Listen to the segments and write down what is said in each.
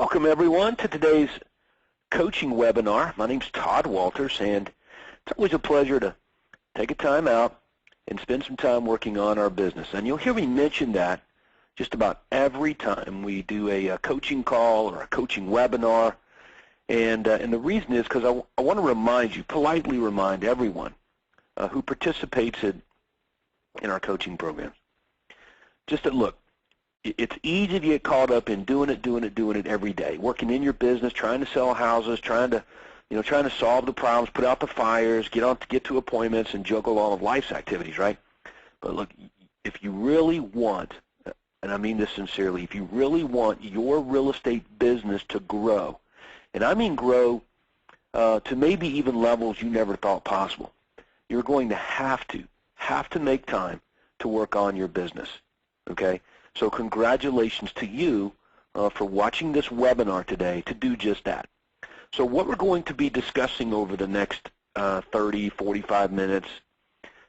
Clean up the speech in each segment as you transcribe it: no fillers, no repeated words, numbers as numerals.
Welcome everyone to today's coaching webinar. My name's Todd Walters, and it's always a pleasure to take a time out and spend some time working on our business. And you'll hear me mention that just about every time we do a coaching call or a coaching webinar. And the reason is because I want to remind you, politely remind everyone who participates in our coaching programs, just that, look, it's easy to get caught up in doing it every day, working in your business, trying to sell houses, trying to solve the problems, put out the fires, get to appointments, and juggle all of life's activities, right? But look, if you really want, and I mean this sincerely, if you really want your real estate business to grow, and I mean grow to maybe even levels you never thought possible, you're going to have to make time to work on your business, okay? So congratulations to you for watching this webinar today to do just that. So what we're going to be discussing over the next 30, 45 minutes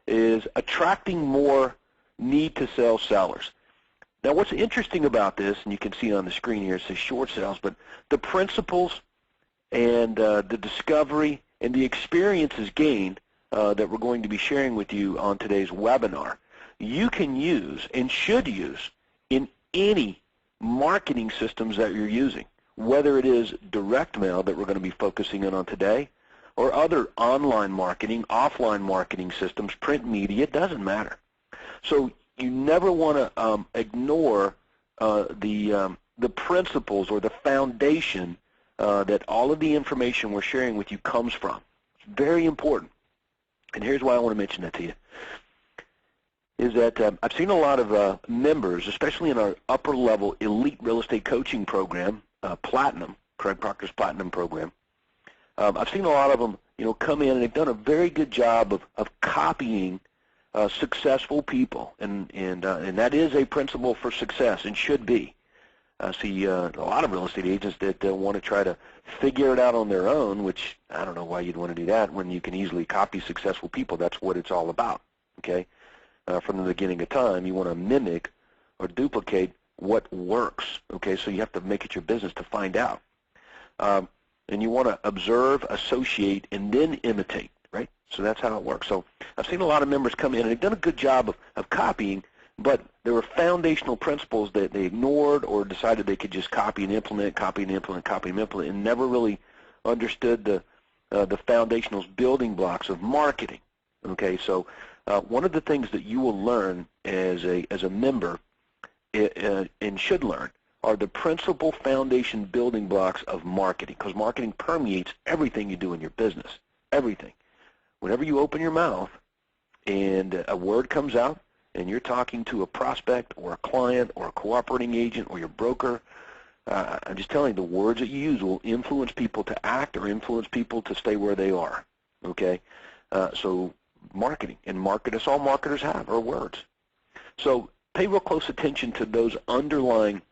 is attracting more need-to-sell sellers. Now what's interesting about this, and you can see on the screen here, it says short sales, but the principles and the discovery and the experiences gained that we're going to be sharing with you on today's webinar, you can use and should use in any marketing systems that you're using, whether it is direct mail that we're going to be focusing in on today, or other online marketing, offline marketing systems, print media, it doesn't matter. So you never want to ignore the principles or the foundation that all of the information we're sharing with you comes from. It's very important. And here's why I want to mention that to you. Is that I've seen a lot of members, especially in our upper-level elite real estate coaching program, Platinum, Craig Proctor's Platinum program. I've seen a lot of them, come in and they've done a very good job of copying successful people, and that is a principle for success and should be. I see a lot of real estate agents that want to try to figure it out on their own, which I don't know why you'd want to do that when you can easily copy successful people. That's what it's all about, okay? From the beginning of time, you want to mimic or duplicate what works, okay? So you have to make it your business to find out. And you want to observe, associate, and then imitate, right? So that's how it works. So I've seen a lot of members come in, and they've done a good job of copying, but there were foundational principles that they ignored or decided they could just copy and implement, and never really understood the foundational building blocks of marketing, okay? So one of the things that you will learn as a member and should learn are the principal foundation building blocks of marketing, because marketing permeates everything you do in your business, everything. Whenever you open your mouth and a word comes out and you're talking to a prospect or a client or a cooperating agent or your broker, I'm just telling you, the words that you use will influence people to act or influence people to stay where they are, okay? So marketing, and that's all marketers have, are words. So pay real close attention to those underlying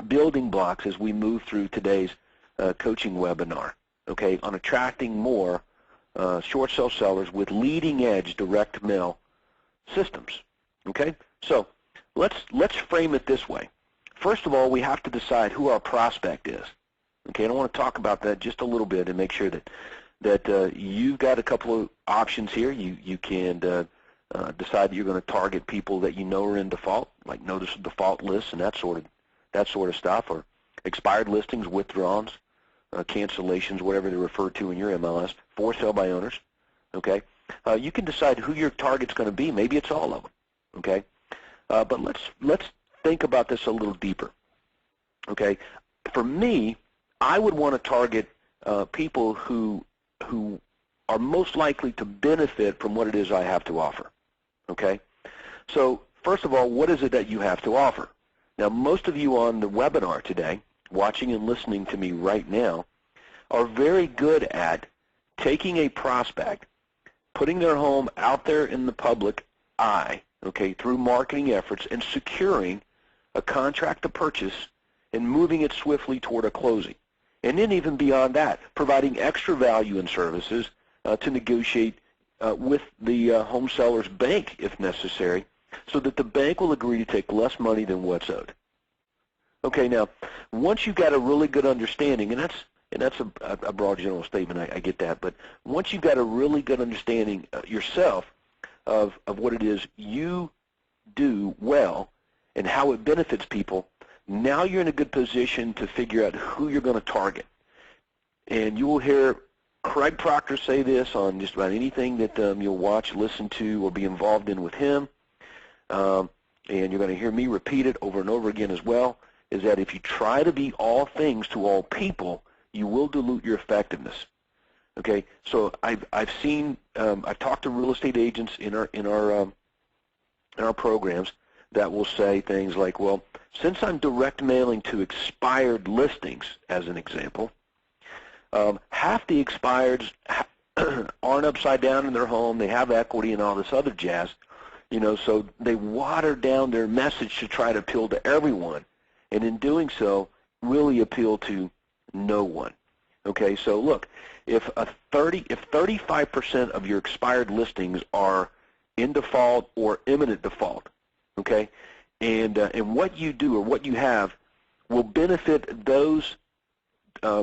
building blocks as we move through today's coaching webinar, okay, on attracting more short sale sellers with leading edge direct mail systems, okay? So let's frame it this way. First of all, we have to decide who our prospect is, okay? And I want to talk about that just a little bit and make sure that you've got a couple of options here. You can decide that you're going to target people that you know are in default, like notice of default lists and that sort of stuff, or expired listings, withdrawals, cancellations, whatever they're referred to in your MLS, for sale by owners. Okay, you can decide who your target's going to be. Maybe it's all of them. Okay, but let's think about this a little deeper. Okay, for me, I would want to target people who are most likely to benefit from what it is I have to offer, okay? So first of all, what is it that you have to offer? Now, most of you on the webinar today, watching and listening to me right now, are very good at taking a prospect, putting their home out there in the public eye, okay, through marketing efforts, and securing a contract to purchase and moving it swiftly toward a closing. And then even beyond that, providing extra value and services to negotiate with the home seller's bank if necessary, so that the bank will agree to take less money than what's owed. Okay, now, once you've got a really good understanding, and that's a broad general statement, I get that, but once you've got a really good understanding yourself of what it is you do well and how it benefits people, now you're in a good position to figure out who you're going to target. And you will hear Craig Proctor say this on just about anything that you'll watch, listen to, or be involved in with him. And you're going to hear me repeat it over and over again as well, is that if you try to be all things to all people, you will dilute your effectiveness. Okay, so I've talked to real estate agents in our programs that will say things like, well, since I'm direct mailing to expired listings, as an example, half the expireds aren't upside down in their home, they have equity and all this other jazz, so they water down their message to try to appeal to everyone, and in doing so, really appeal to no one. Okay, so look, if 35% of your expired listings are in default or imminent default, okay, and what you do or what you have will benefit those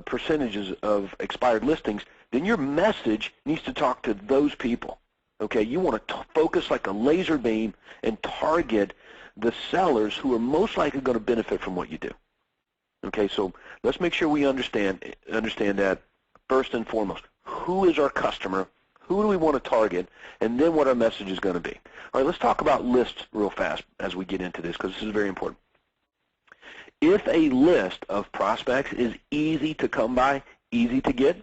percentages of expired listings, then your message needs to talk to those people. Okay, you want to focus like a laser beam and target the sellers who are most likely going to benefit from what you do. Okay, so let's make sure we understand that first and foremost. Who is our customer? Who do we want to target? And then what our message is going to be. All right, let's talk about lists real fast as we get into this, because this is very important. If a list of prospects is easy to come by, easy to get,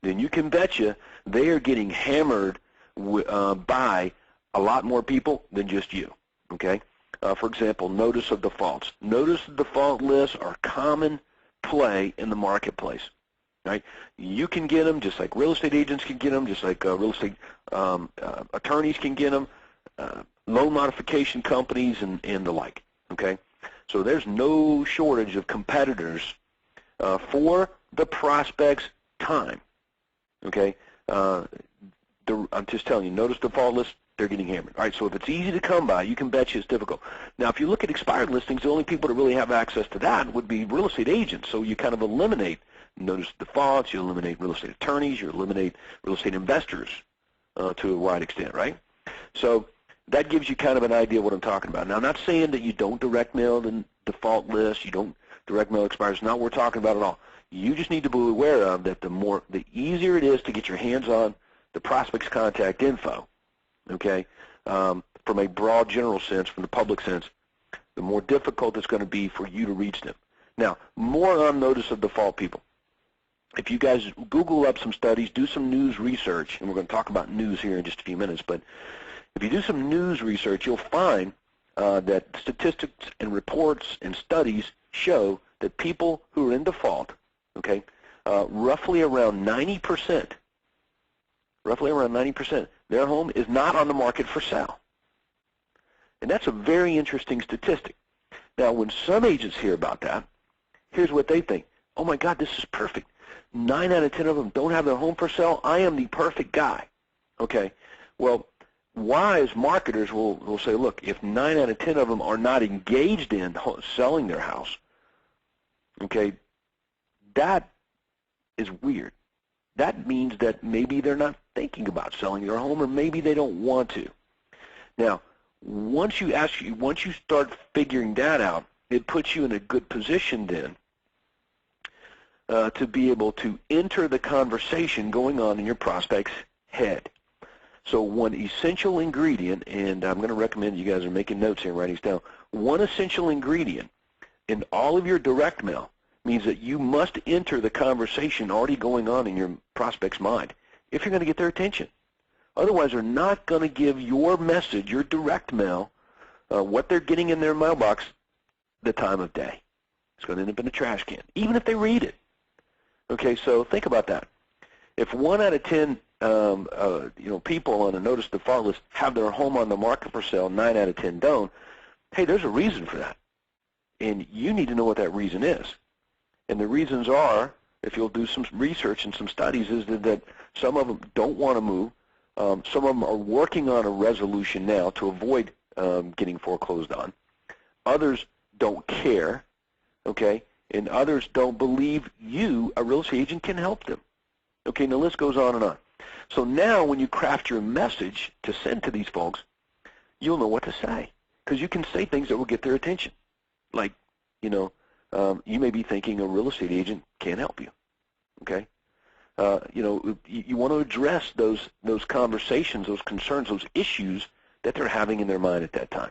then you can betcha they are getting hammered by a lot more people than just you. Okay? For example, notice of defaults. Notice of default lists are common play in the marketplace. Right? You can get them just like real estate agents can get them, just like real estate attorneys can get them, loan modification companies and the like. Okay? So there's no shortage of competitors for the prospect's time. Okay? I'm just telling you, notice default lists, they're getting hammered. All right, so if it's easy to come by, you can bet you it's difficult. Now, if you look at expired listings, the only people that really have access to that would be real estate agents. So you kind of eliminate notice defaults, you eliminate real estate attorneys, you eliminate real estate investors to a wide extent, right? So that gives you kind of an idea of what I'm talking about. Now, I'm not saying that you don't direct mail the default list, you don't direct mail expires. It's not what we're talking about at all. You just need to be aware of that the easier it is to get your hands on the prospect's contact info, okay, from a broad general sense, from the public sense, the more difficult it's going to be for you to reach them. Now, more on notice of default people. If you guys Google up some studies, do some news research, and we're going to talk about news here in just a few minutes, but if you do some news research, you'll find that statistics and reports and studies show that people who are in default, okay, roughly around 90%, their home is not on the market for sale. And that's a very interesting statistic. Now, when some agents hear about that, here's what they think. Oh, my God, this is perfect. 9 out of 10 of them don't have their home for sale. I am the perfect guy. Okay, well, wise marketers will say, look, if 9 out of 10 of them are not engaged in selling their house, okay, that is weird. That means that maybe they're not thinking about selling their home, or maybe they don't want to. Now, once you start figuring that out, it puts you in a good position then to be able to enter the conversation going on in your prospect's head. So one essential ingredient, and I'm going to recommend you guys are making notes here and writing this down, one essential ingredient in all of your direct mail means that you must enter the conversation already going on in your prospect's mind if you're going to get their attention. Otherwise, they're not going to give your message, your direct mail, what they're getting in their mailbox, the time of day. It's going to end up in a trash can, even if they read it. Okay, so think about that. If 1 out of 10 people on a notice default list have their home on the market for sale, 9 out of 10 don't, hey, there's a reason for that. And you need to know what that reason is. And the reasons are, if you'll do some research and some studies, is that some of them don't want to move. Some of them are working on a resolution now to avoid getting foreclosed on. Others don't care. okay, and others don't believe you, a real estate agent, can help them. Okay, and the list goes on and on. So now when you craft your message to send to these folks, you'll know what to say, because you can say things that will get their attention. Like, you may be thinking a real estate agent can't help you, okay? You want to address those conversations, those concerns, those issues that they're having in their mind at that time.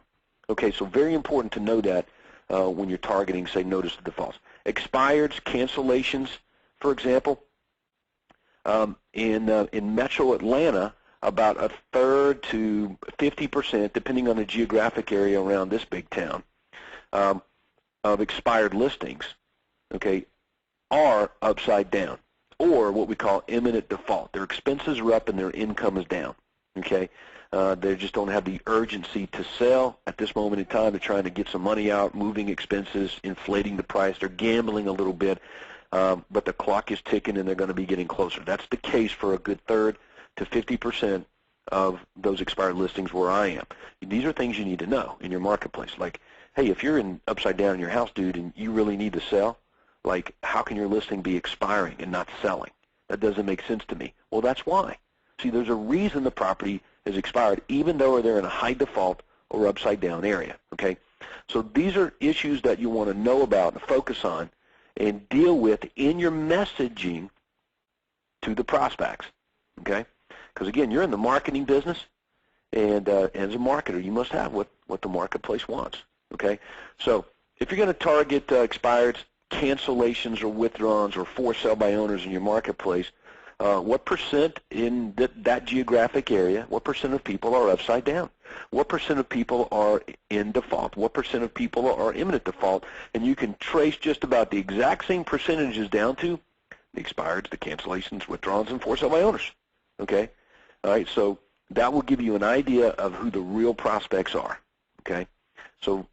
Okay, so very important to know that when you're targeting, say, notice of defaults. Expireds, cancellations, for example, in Metro Atlanta, about a third to 50%, depending on the geographic area around this big town, of expired listings, okay, are upside down, or what we call imminent default. Their expenses are up and their income is down, okay? They just don't have the urgency to sell at this moment in time. They're trying to get some money out, moving expenses, inflating the price. They're gambling a little bit, but the clock is ticking and they're going to be getting closer. That's the case for a good third to 50% of those expired listings where I am. These are things you need to know in your marketplace. Like, hey, if you're in upside down in your house, dude, and you really need to sell, like, how can your listing be expiring and not selling? That doesn't make sense to me. Well, that's why. See, there's a reason the property is expired, even though they're in a high default or upside down area, okay? So these are issues that you want to know about and focus on and deal with in your messaging to the prospects, okay? Because, again, you're in the marketing business, and as a marketer, you must have what the marketplace wants, okay? So if you're going to target expireds, cancellations, or withdrawals, or for sale by owners in your marketplace, what percent in that geographic area, what percent of people are upside down? What percent of people are in default? What percent of people are imminent default? And you can trace just about the exact same percentages down to the expireds, the cancellations, withdrawals, and for sale by owners, okay? All right, so that will give you an idea of who the real prospects are, okay? So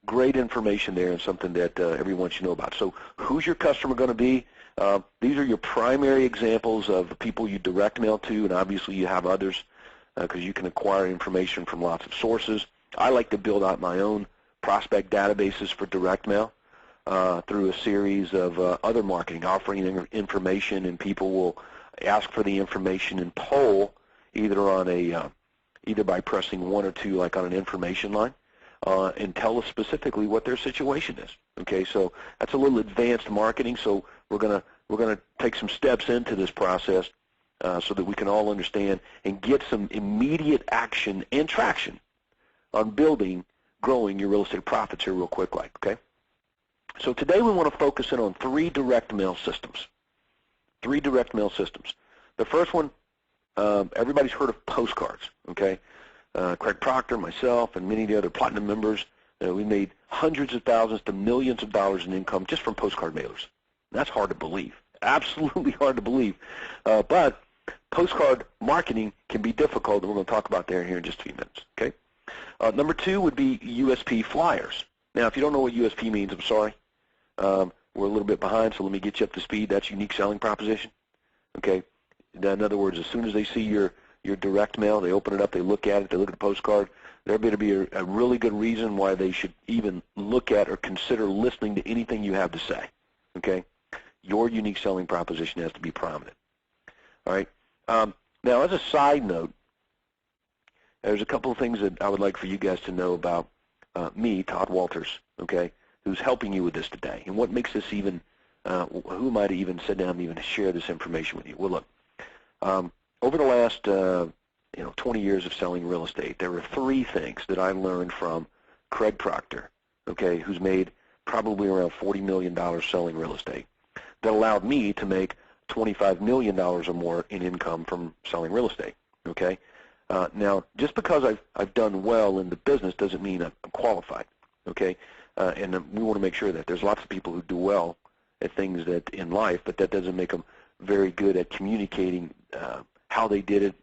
great information there and something that everyone should know about. So who's your customer going to be? These are your primary examples of the people you direct mail to, and obviously you have others because you can acquire information from lots of sources. I like to build out my own prospect databases for direct mail through a series of other marketing, offering information, and people will ask for the information and poll either on either by pressing 1 or 2, like on an information line, and tell us specifically what their situation is. Okay, so that's a little advanced marketing. So we're gonna take some steps into this process so that we can all understand and get some immediate action and traction on growing your real estate profits here real quick, like, okay? So today we want to focus in on 3 direct mail systems. 3 direct mail systems. The first one, everybody's heard of postcards, okay? Craig Proctor, myself, and many of the other Platinum members, we made hundreds of thousands to millions of dollars in income just from postcard mailers. That's hard to believe, absolutely hard to believe. But postcard marketing can be difficult, and we're going to talk about that here in just a few minutes, okay? Number 2 would be USP flyers. Now, if you don't know what USP means, I'm sorry. We're a little bit behind, so let me get you up to speed. That's unique selling proposition, okay? In other words, as soon as they see your direct mail, they open it up, they look at it, they look at the postcard, there better be a really good reason why they should even look at or consider listening to anything you have to say, okay? Your unique selling proposition has to be prominent, all right? Now, as a side note, there's a couple of things that I would like for you guys to know about me, Todd Walters, okay, who's helping you with this today, and what makes this even, who am I to even sit down and even share this information with you? Well, look, over the last 20 years of selling real estate, there were 3 things that I learned from Craig Proctor, okay, who's made probably around $40 million selling real estate, that allowed me to make $25 million or more in income from selling real estate, okay? Now, just because I've done well in the business doesn't mean I'm qualified, okay? And we want to make sure that there's lots of people who do well at things that in life, but that doesn't make them very good at communicating how they did it,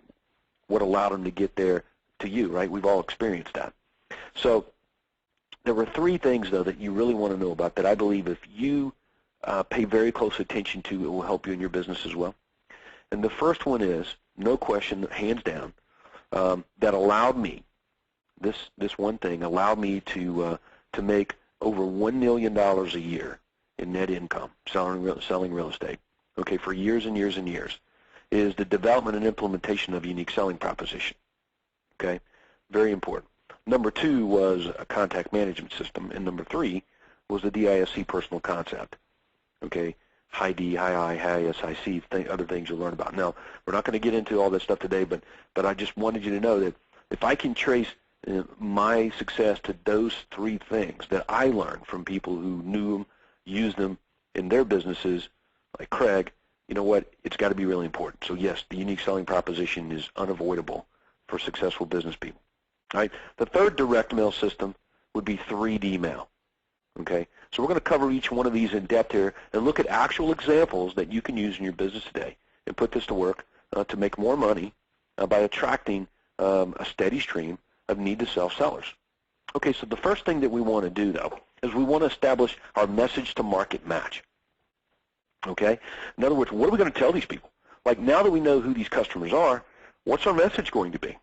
what allowed them to get there to you, right? We've all experienced that. So there were 3 things, though, that you really want to know about that I believe if you pay very close attention to, it will help you in your business as well. And the first one is, no question, hands down, that allowed me, this one thing allowed me to make over $1 million a year in net income selling real estate, okay, for years and years and years, is the development and implementation of a unique selling proposition, okay? Very important. Number 2 was a contact management system, and number 3 was the DISC personal concept, okay? High D, high I, high S, high C, other things you'll learn about. Now, we're not going to get into all that stuff today, but I just wanted you to know that if I can trace my success to those 3 things that I learned from people who knew them, used them in their businesses, like Craig, you know what, it's got to be really important. So yes, the unique selling proposition is unavoidable for successful business people. All right. The third direct mail system would be 3D mail. Okay. So we're going to cover each one of these in depth here and look at actual examples that you can use in your business today and put this to work to make more money by attracting a steady stream of need-to-sell sellers. Okay, so the first thing that we want to do, though, is we want to establish our message-to-market match. Okay? In other words, what are we going to tell these people? Like, now that we know who these customers are, what's our message going to be?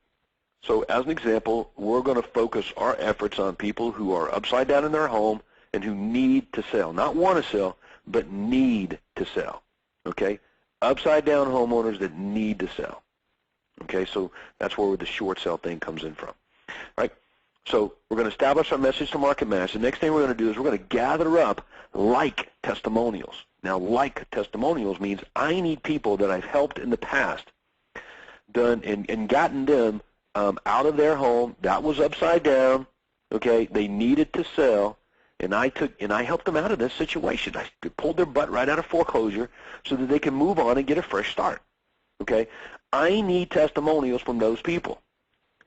So as an example, we're going to focus our efforts on people who are upside down in their home and who need to sell. Not want to sell, but need to sell. Okay? Upside down homeowners that need to sell. Okay, so that's where the short sell thing comes in from. Right? So we're going to establish our message to market match. The next thing we're going to do is we're going to gather up like testimonials. Now, like testimonials means I need people that I've helped in the past, done and gotten them out of their home that was upside down. Okay, they needed to sell, and I helped them out of this situation. I pulled their butt right out of foreclosure so that they can move on and get a fresh start. Okay, I need testimonials from those people.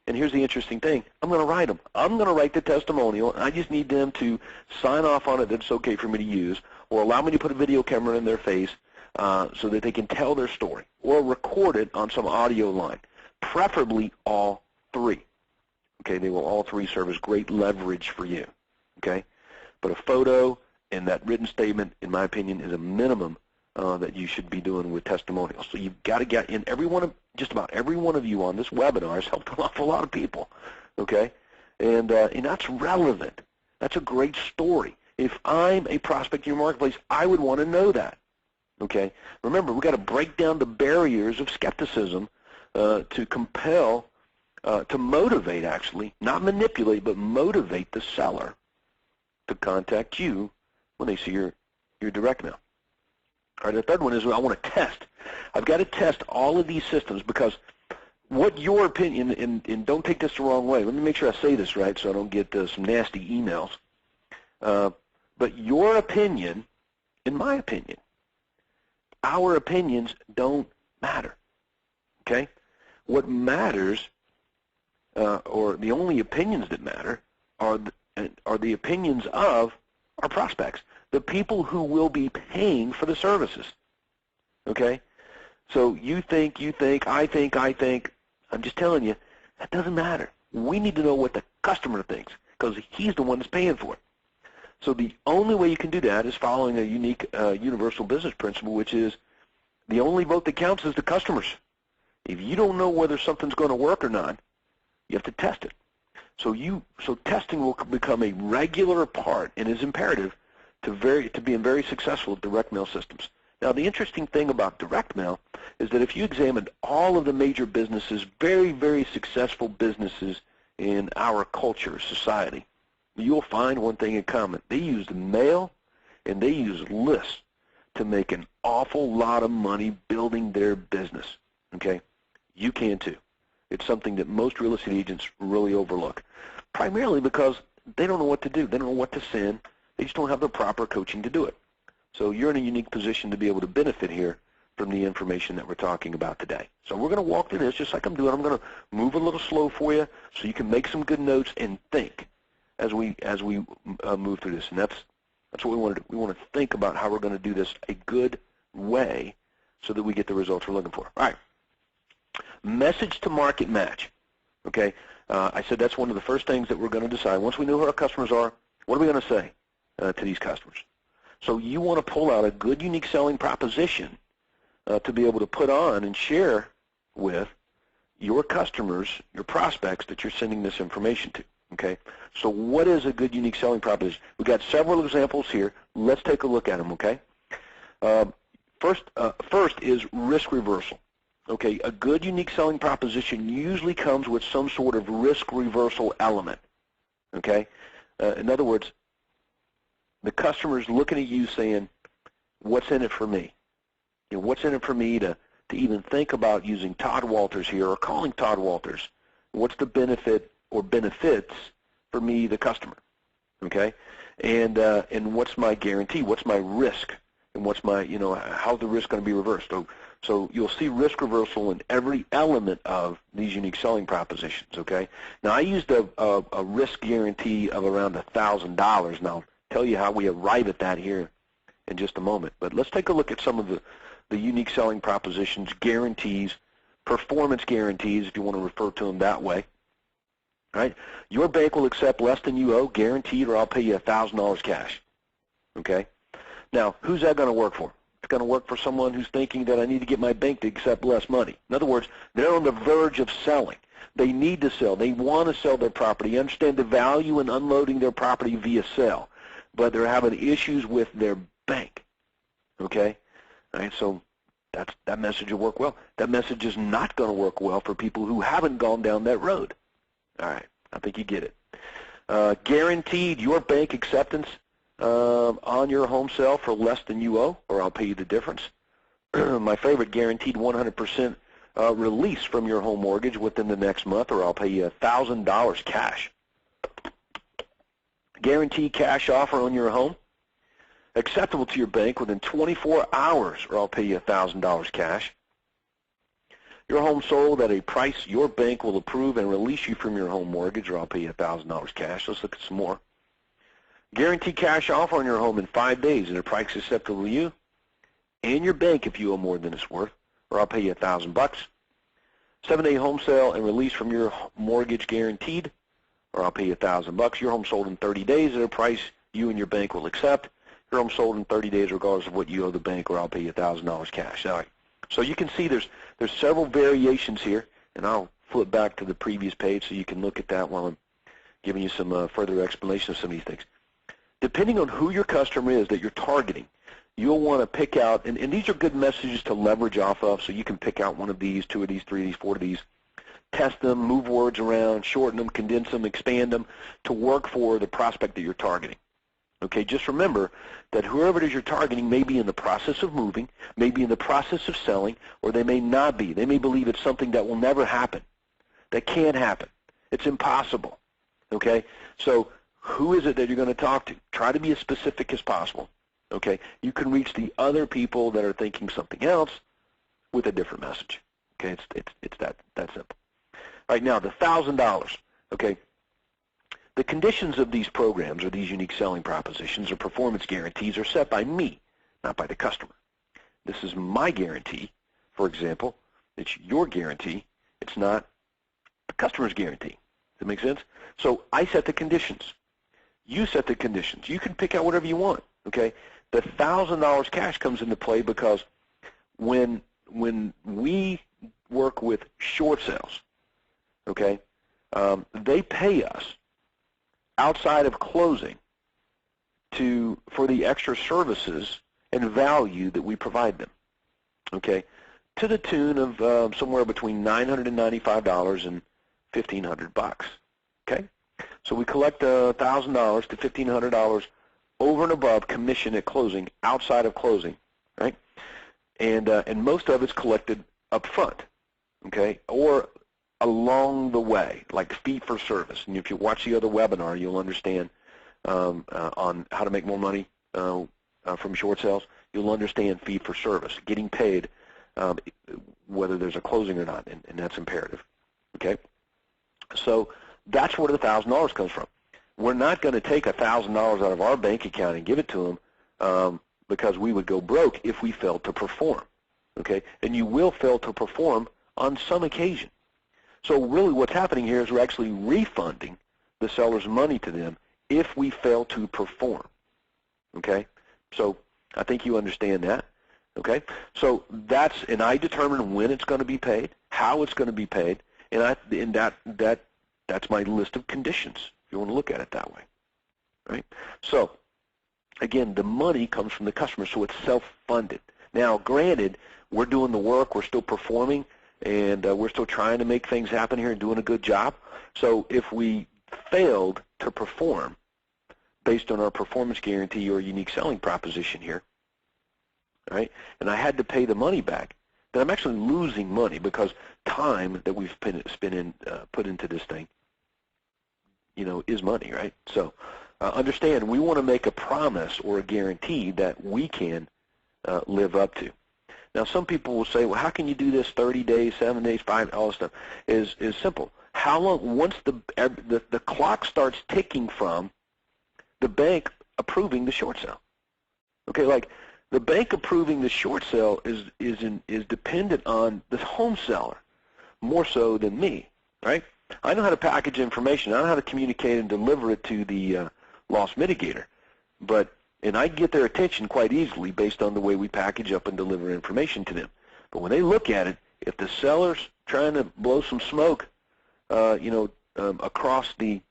And here's the interesting thing. I'm going to write them. I'm going to write the testimonial, and I just need them to sign off on it that it's okay for me to use, or allow me to put a video camera in their face so that they can tell their story, or record it on some audio line, preferably all 3. Okay, they will all 3 serve as great leverage for you. Okay, but a photo and that written statement, in my opinion, is a minimum that you should be doing with testimonials. So you've got to get in just about every one of you on this webinar has helped an awful lot of people, okay? And that's relevant. That's a great story. If I'm a prospect in your marketplace, I would want to know that, okay? Remember, we've got to break down the barriers of skepticism to compel, to motivate actually, not manipulate, but motivate the seller to contact you when they see your direct mail. All right, the third one is I want to test. I've got to test all of these systems because what your opinion, and don't take this the wrong way. Let me make sure I say this right so I don't get some nasty emails. But your opinion, in my opinion, our opinions don't matter, okay? What matters, or the only opinions that matter, are the opinions of our prospects, the people who will be paying for the services, okay? So you think, I think, I'm just telling you, that doesn't matter. We need to know what the customer thinks because he's the one that's paying for it. So the only way you can do that is following a unique universal business principle, which is the only vote that counts is the customers. If you don't know whether something's going to work or not, you have to test it. So testing will become a regular part and is imperative to being very successful at direct mail systems. Now, the interesting thing about direct mail is that if you examined all of the major businesses, very, very successful businesses in our culture, society, you'll find one thing in common. They use mail and they use lists to make an awful lot of money building their business, okay? You can too. It's something that most real estate agents really overlook, primarily because they don't know what to do. They don't know what to send. They just don't have the proper coaching to do it. So you're in a unique position to be able to benefit here from the information that we're talking about today. So we're going to walk through this just like I'm doing. I'm going to move a little slow for you so you can make some good notes and think as we move through this. And that's what we want to do. We want to think about how we're going to do this a good way so that we get the results we're looking for. All right. Message to market match. Okay. I said that's one of the first things that we're going to decide. Once we know who our customers are, what are we going to say to these customers? So you want to pull out a good, unique selling proposition to be able to put on and share with your customers, your prospects that you're sending this information to. Okay, so what is a good unique selling proposition? We've got several examples here. Let's take a look at them, okay? First is risk reversal. Okay, a good unique selling proposition usually comes with some sort of risk reversal element. Okay, in other words, the customer's looking at you saying, what's in it for me? You know, what's in it for me to even think about using Todd Walters here or calling Todd Walters? What's the benefit or benefits for me, the customer? Okay, and what's my guarantee? What's my risk? And what's my, you know, how's the risk going to be reversed? So you'll see risk reversal in every element of these unique selling propositions, okay? Now, I used a risk guarantee of around $1,000, and I'll tell you how we arrive at that here in just a moment. But let's take a look at some of the unique selling propositions, guarantees, performance guarantees, if you want to refer to them that way. All right? Your bank will accept less than you owe, guaranteed, or I'll pay you $1,000 cash, okay? Now, who's that going to work for? It's going to work for someone who's thinking that I need to get my bank to accept less money. In other words, they're on the verge of selling. They need to sell. They want to sell their property, understand the value in unloading their property via sale, but they're having issues with their bank. Okay? All right, so that message will work well. That message is not going to work well for people who haven't gone down that road. All right, I think you get it. Guaranteed your bank acceptance on your home sale for less than you owe, or I'll pay you the difference. My favorite, guaranteed 100% release from your home mortgage within the next month, or I'll pay you $1,000 cash. Guaranteed cash offer on your home, acceptable to your bank within 24 hours, or I'll pay you $1,000 cash. Your home sold at a price your bank will approve and release you from your home mortgage, or I'll pay you $1,000 cash. Let's look at some more. Guaranteed cash offer on your home in 5 days at a price acceptable to you and your bank if you owe more than it's worth, or I'll pay you $1,000. 7-day home sale and release from your mortgage guaranteed, or I'll pay you $1,000. Your home sold in 30 days at a price you and your bank will accept. Your home sold in 30 days regardless of what you owe the bank, or I'll pay you $1,000 cash. All right. So you can see there's several variations here, and I'll flip back to the previous page so you can look at that while I'm giving you some further explanation of some of these things. Depending on who your customer is that you're targeting, you'll want to pick out, and these are good messages to leverage off of, so you can pick out one of these, 2 of these, 3 of these, 4 of these, test them, move words around, shorten them, condense them, expand them to work for the prospect that you're targeting. Okay, just remember that whoever it is you're targeting may be in the process of moving, may be in the process of selling, or they may not be. They may believe it's something that will never happen, that can't happen. It's impossible. Okay, so who is it that you're going to talk to? Try to be as specific as possible. Okay, you can reach the other people that are thinking something else with a different message. Okay, it's that simple. All right, now the $1,000. Okay, the conditions of these programs or these unique selling propositions or performance guarantees are set by me, not by the customer. This is my guarantee, for example. It's your guarantee. It's not the customer's guarantee. Does that make sense? So I set the conditions. You set the conditions. You can pick out whatever you want, okay? The $1,000 cash comes into play because when we work with short sales, okay, they pay us outside of closing for the extra services and value that we provide them, okay, to the tune of somewhere between $995 and $1,500, okay? So we collect $1,000 to $1,500 over and above commission at closing, outside of closing, right? And most of it's collected up front, okay, or along the way, like fee for service. And if you watch the other webinar, you'll understand on how to make more money from short sales. You'll understand fee for service, getting paid whether there's a closing or not, and that's imperative, okay? So that's where the $1,000 comes from. We're not going to take $1,000 out of our bank account and give it to them because we would go broke if we failed to perform, okay? And you will fail to perform on some occasion. So really what's happening here is we're actually refunding the seller's money to them if we fail to perform, okay? So I think you understand that, okay? So and I determine when it's going to be paid, how it's going to be paid, and that's my list of conditions, if you want to look at it that way, right? So, again, the money comes from the customer, so it's self-funded. Now, granted, we're doing the work, we're still performing, and we're still trying to make things happen here and doing a good job. So if we failed to perform based on our performance guarantee or unique selling proposition here, right, and I had to pay the money back, then I'm actually losing money because time that we've put into this thing, is money, right? So understand, we want to make a promise or a guarantee that we can live up to. Now, some people will say, well, how can you do this 30 days, 7 days, 5, all this stuff? Is simple. How long, once the clock starts ticking from the bank approving the short sale. Okay, like the bank approving the short sale is dependent on the home seller more so than me, right? I know how to package information. I know how to communicate and deliver it to the loss mitigator, and I get their attention quite easily based on the way we package up and deliver information to them. But when they look at it, if the seller's trying to blow some smoke, across the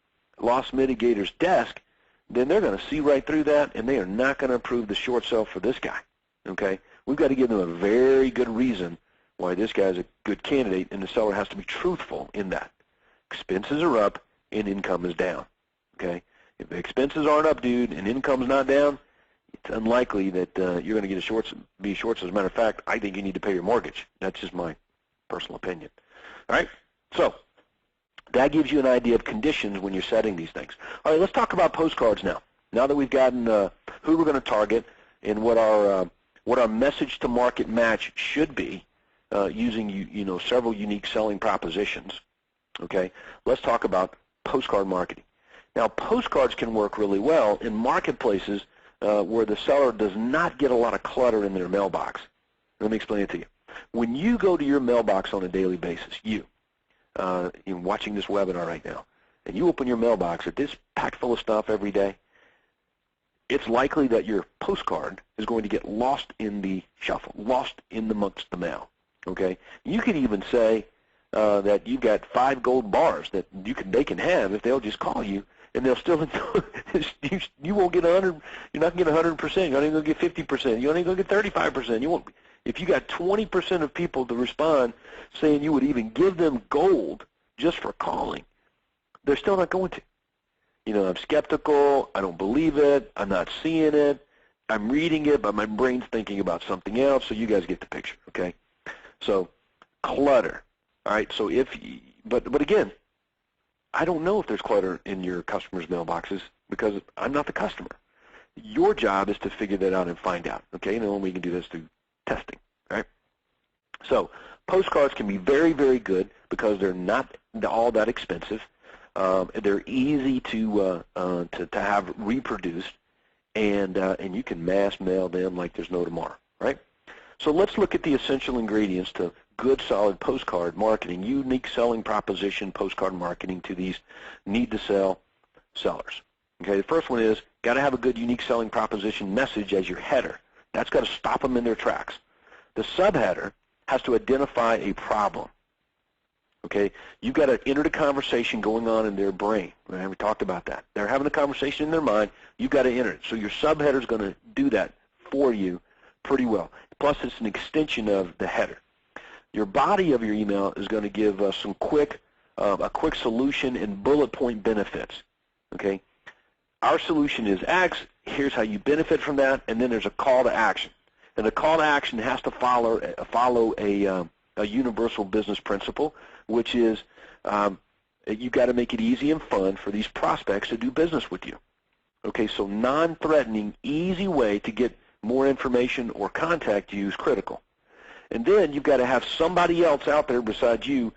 loss mitigator's desk, then they're going to see right through that, and they are not going to approve the short sale for this guy. Okay, we've got to give them a very good reason why this guy is a good candidate, and the seller has to be truthful in that. Expenses are up and income is down. Okay. If the expenses aren't up, dude, and income's not down, it's unlikely that you're going to get be short. As a matter of fact, I think you need to pay your mortgage. That's just my personal opinion. All right? So that gives you an idea of conditions when you're setting these things. All right, let's talk about postcards now. Now that we've gotten who we're going to target and what our message to market match should be using several unique selling propositions. Okay, let's talk about postcard marketing. Now, postcards can work really well in marketplaces where the seller does not get a lot of clutter in their mailbox. Let me explain it to you. When you go to your mailbox on a daily basis, you're watching this webinar right now, and you open your mailbox, if it's packed full of stuff every day, it's likely that your postcard is going to get lost in the shuffle, lost in amongst the mail. Okay? You could even say that you've got 5 gold bars that they can have if they'll just call you, and they'll still you won't get 100. You're not going to get 100%. You're not even going to get 50%. You're only going to get 35%. You won't. If you got 20% of people to respond saying you would even give them gold just for calling, they're still not going to. I'm skeptical. I don't believe it. I'm not seeing it. I'm reading it, but my brain's thinking about something else. So you guys get the picture, okay? So clutter. All right. So but again, I don't know if there's clutter in your customers' mailboxes because I'm not the customer. Your job is to figure that out and find out, okay? And we can do this through testing, right? So postcards can be very, very good because they're not all that expensive. They're easy to have reproduced, and you can mass mail them like there's no tomorrow, right? So let's look at the essential ingredients to good, solid postcard marketing, unique selling proposition postcard marketing to these need-to-sell sellers. Okay, the first one is got to have a good, unique selling proposition message as your header. That's got to stop them in their tracks. The subheader has to identify a problem. Okay, you've got to enter the conversation going on in their brain. Right? We talked about that. They're having a conversation in their mind. You've got to enter it. So your subheader is going to do that for you pretty well. Plus, it's an extension of the header. Your body of your email is going to give a quick solution and bullet point benefits. Okay, our solution is X. Here's how you benefit from that, and then there's a call to action. And the call to action has to follow a universal business principle, which is you've got to make it easy and fun for these prospects to do business with you. Okay, so non-threatening, easy way to get more information or contact you is critical. And then you've got to have somebody else out there besides you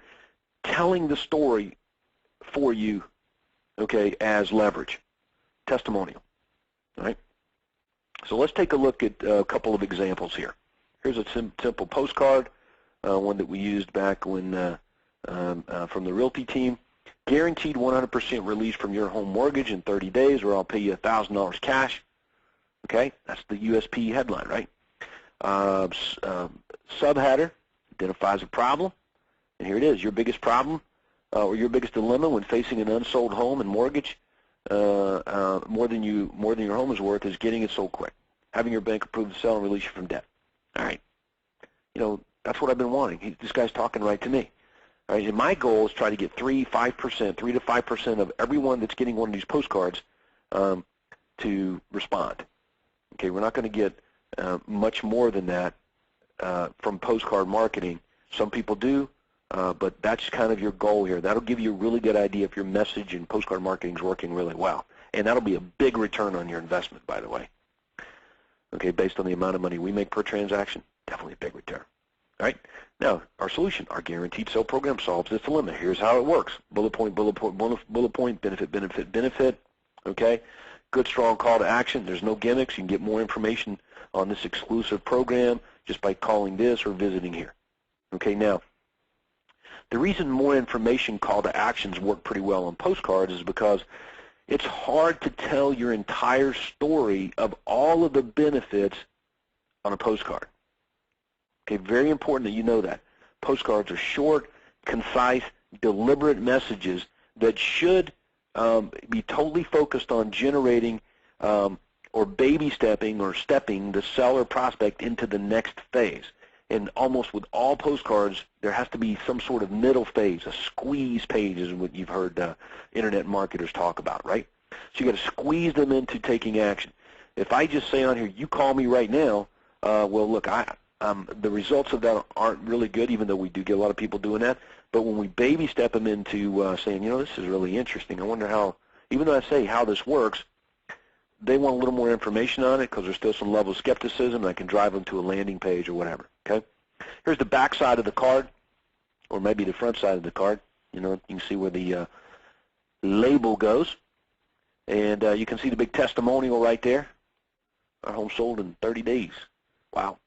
telling the story for you, okay, as leverage, testimonial, all right? So let's take a look at a couple of examples here. Here's a simple postcard, one that we used back when from the realty team. Guaranteed 100% release from your home mortgage in 30 days, or I'll pay you $1,000 cash. Okay, that's the USP headline, right? Subheader identifies a problem, and here it is. Your biggest problem or your biggest dilemma when facing an unsold home and mortgage more than your home is worth is getting it sold quick, having your bank approve the sale and release you from debt. All right, that's what I've been wanting. This guy's talking right to me. All right, and my goal is try to get 3 to 5% of everyone that's getting one of these postcards to respond. Okay, we're not going to get much more than that from postcard marketing. Some people do, but that's kind of your goal here. That'll give you a really good idea if your message and postcard marketing is working really well. And that'll be a big return on your investment, by the way. Okay, based on the amount of money we make per transaction, definitely a big return. All right, now our solution, our guaranteed sale program solves this dilemma. Here's how it works. Bullet point, benefit, benefit, benefit. Okay, good strong call to action. There's no gimmicks. You can get more information on this exclusive program just by calling this or visiting here. Okay, now the reason more information call to actions work pretty well on postcards is because it's hard to tell your entire story of all of the benefits on a postcard. Okay, very important that you know that. Postcards are short, concise, deliberate messages that should be totally focused on generating or baby stepping or stepping the seller prospect into the next phase. And almost with all postcards, there has to be some sort of middle phase. A squeeze page is what you've heard internet marketers talk about, right? So you got to squeeze them into taking action. If I just say on here, you call me right now, well, look, the results of that aren't really good, even though we do get a lot of people doing that. But when we baby step them into saying, this is really interesting. I wonder how, even though I say how this works, they want a little more information on it because there's still some level of skepticism, and I can drive them to a landing page or whatever, okay? Here's the back side of the card, or maybe the front side of the card. You can see where the label goes. And you can see the big testimonial right there. Our home sold in 30 days. Wow.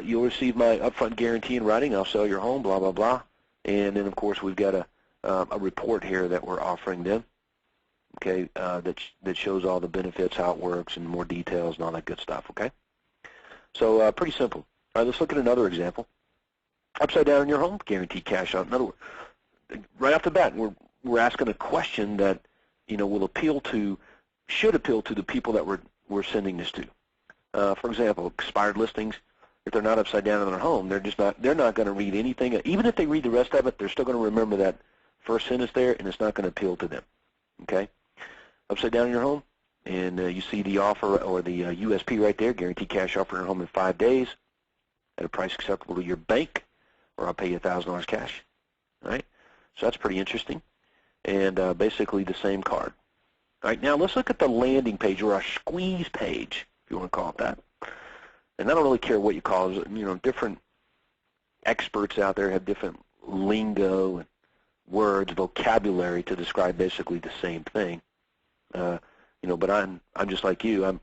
You'll receive my upfront guarantee in writing. I'll sell your home, blah, blah, blah. And then, of course, we've got a report here that we're offering them, okay, that shows all the benefits, how it works, and more details and all that good stuff, okay? So pretty simple. All right, let's look at another example. Upside down in your home, guaranteed cash out. In other words, right off the bat, we're asking a question that should appeal to the people that we're sending this to. For example, expired listings. If they're not upside down in their home, they're not going to read anything. Even if they read the rest of it, they're still going to remember that first sentence there, and it's not going to appeal to them. Okay, upside down in your home, and you see the offer or the USP right there, guaranteed cash offer in your home in 5 days at a price acceptable to your bank, or I'll pay you $1,000 cash. All right, so that's pretty interesting, and basically the same card. All right, now let's look at the landing page, or our squeeze page, if you want to call it that. And I don't really care what you call it. Different experts out there have different lingo and words, vocabulary to describe basically the same thing. But I'm just like you. I'm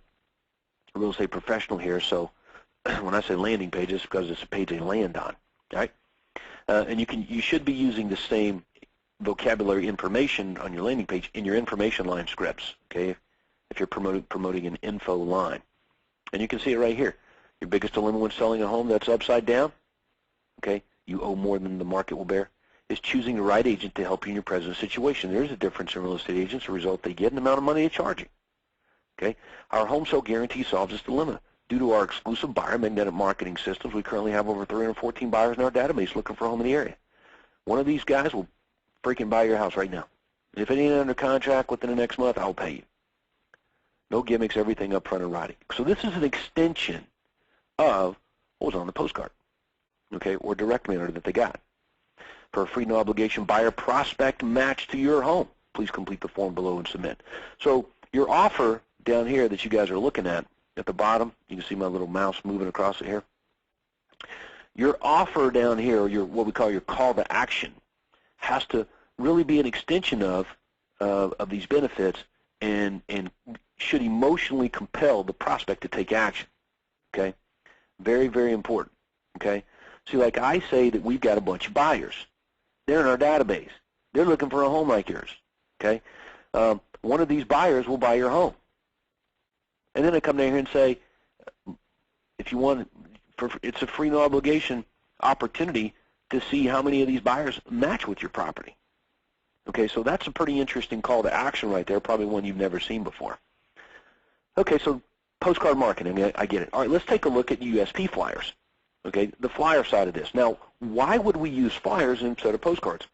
a real estate professional here, so when I say landing page, it's because it's a page they land on, right? And you should be using the same vocabulary information on your landing page in your information line scripts, okay? If you're promoting an info line, and you can see it right here. Your biggest dilemma when selling a home that's upside down, okay? You owe more than the market will bear. Is choosing the right agent to help you in your present situation. There is a difference in real estate agents, the result they get, and the amount of money they charge you. Okay? Our home sale guarantee solves this dilemma. Due to our exclusive buyer magnetic marketing systems, we currently have over 314 buyers in our database looking for a home in the area. One of these guys will freaking buy your house right now. If it ain't under contract within the next month, I'll pay you. No gimmicks, everything up front in writing. So this is an extension of what was on the postcard, okay, or direct mailer that they got. For a free no obligation buyer prospect match to your home, please complete the form below and submit. So your offer down here that you guys are looking at the bottom, you can see my little mouse moving across it here. Your offer down here, or what we call your call to action, has to really be an extension of these benefits and should emotionally compel the prospect to take action, okay? Very, very important, okay? See, like I say that we've got a bunch of buyers. They're in our database. They're looking for a home like yours, okay? One of these buyers will buy your home. And then I come down here and say, if you want, it's a free no obligation opportunity to see how many of these buyers match with your property. Okay, so that's a pretty interesting call to action right there, probably one you've never seen before. Okay, so postcard marketing, I get it. All right, let's take a look at USP flyers. Okay, the flyer side of this. Now, why would we use flyers instead of postcards?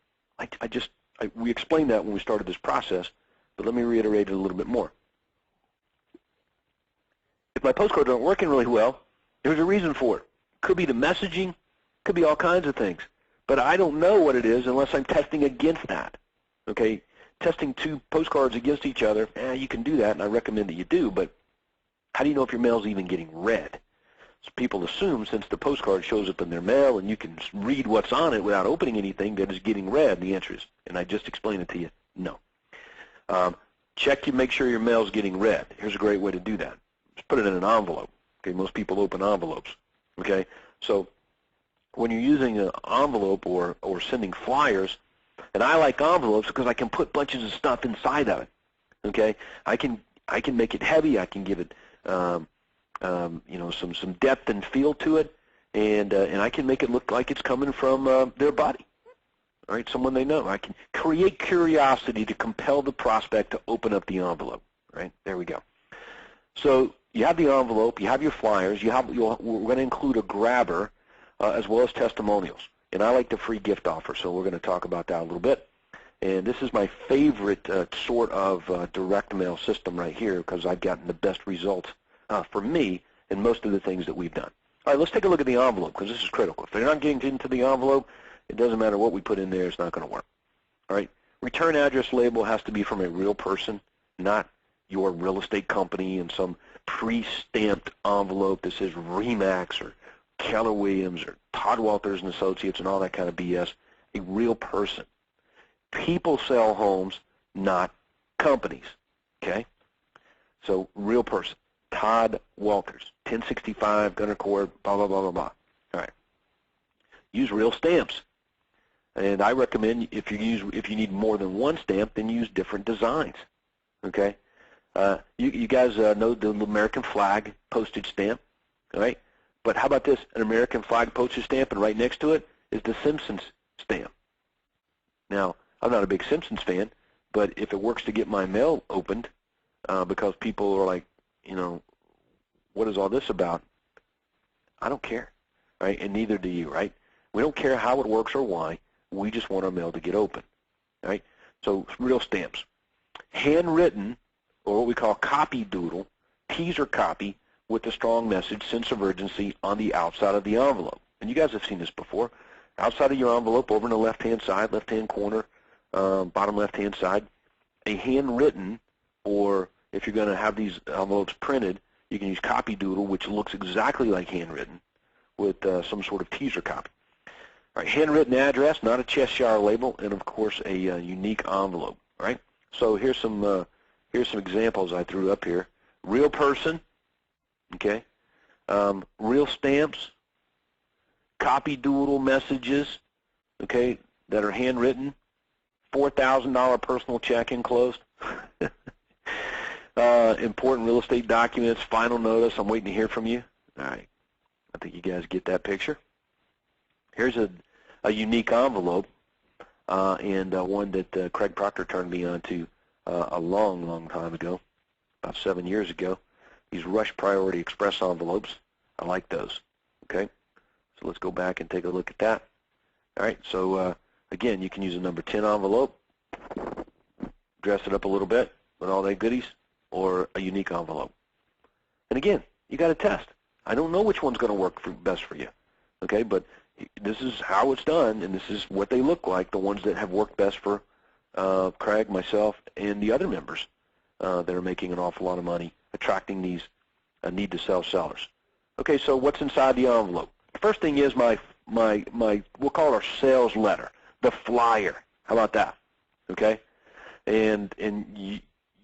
We explained that when we started this process, but let me reiterate it a little bit more. If my postcards aren't working really well, there's a reason for it. Could be the messaging, could be all kinds of things, but I don't know what it is unless I'm testing against that. Okay, testing two postcards against each other, you can do that, and I recommend that you do, but how do you know if your mail's even getting read? So people assume since the postcard shows up in their mail and you can read what's on it without opening anything that it's getting read. The answer is, and I just explained it to you, no. Check to make sure your mail's getting read. Here's a great way to do that. Just put it in an envelope. Okay, most people open envelopes. Okay, so when you're using an envelope or sending flyers, and I like envelopes because I can put bunches of stuff inside of it. Okay, I can make it heavy. I can give it some depth and feel to it, and I can make it look like it's coming from their buddy, all right, someone they know. I can create curiosity to compel the prospect to open up the envelope. Right, there we go. So you have the envelope, you have your flyers, we're going to include a grabber as well as testimonials, and I like the free gift offer, so we're going to talk about that a little bit. And this is my favorite sort of direct mail system right here because I've gotten the best results for me in most of the things that we've done. All right, let's take a look at the envelope because this is critical. If they're not getting into the envelope, it doesn't matter what we put in there, it's not going to work. All right, return address label has to be from a real person, not your real estate company and some pre-stamped envelope that says Remax or Keller Williams or Todd Walters and Associates and all that kind of BS. A real person. People sell homes, not companies. Okay? So, real person. Todd Walters, 1065, Gunner Court, blah, blah, blah, blah, blah. All right. Use real stamps. And I recommend if you need more than one stamp, then use different designs. Okay? You guys know the American flag postage stamp, all right? But how about this, an American flag postage stamp, and right next to it is the Simpsons stamp. Now, I'm not a big Simpsons fan, but if it works to get my mail opened, because people are like, what is all this about? I don't care, right? And neither do you, right? We don't care how it works or why. We just want our mail to get open, right? So real stamps. Handwritten, or what we call copy doodle, teaser copy with a strong message, sense of urgency on the outside of the envelope. And you guys have seen this before. Outside of your envelope, over in the left-hand side, left-hand corner, bottom left-hand side, a handwritten, or if you're going to have these envelopes printed, you can use copy doodle, which looks exactly like handwritten, with some sort of teaser copy. All right, handwritten address, not a Cheshire label, and of course a unique envelope. All right, so here's some examples I threw up here. Real person, okay, real stamps, copy doodle messages, okay, that are handwritten, $4,000 personal check enclosed, important real estate documents, final notice, I'm waiting to hear from you. All right, I think you guys get that picture. Here's a unique envelope, and one that Craig Proctor turned me on to a long, long time ago, about 7 years ago. These Rush Priority Express envelopes, I like those, okay? So let's go back and take a look at that. All right, so again, you can use a number 10 envelope, dress it up a little bit with all that goodies, or a unique envelope. And again, you got to test. I don't know which one's going to work best for you, okay? But this is how it's done, and this is what they look like, the ones that have worked best for Craig, myself, and the other members that are making an awful lot of money attracting these need-to-sell sellers. Okay, so what's inside the envelope? The first thing is my we'll call it our sales letter, the flyer. How about that? Okay, and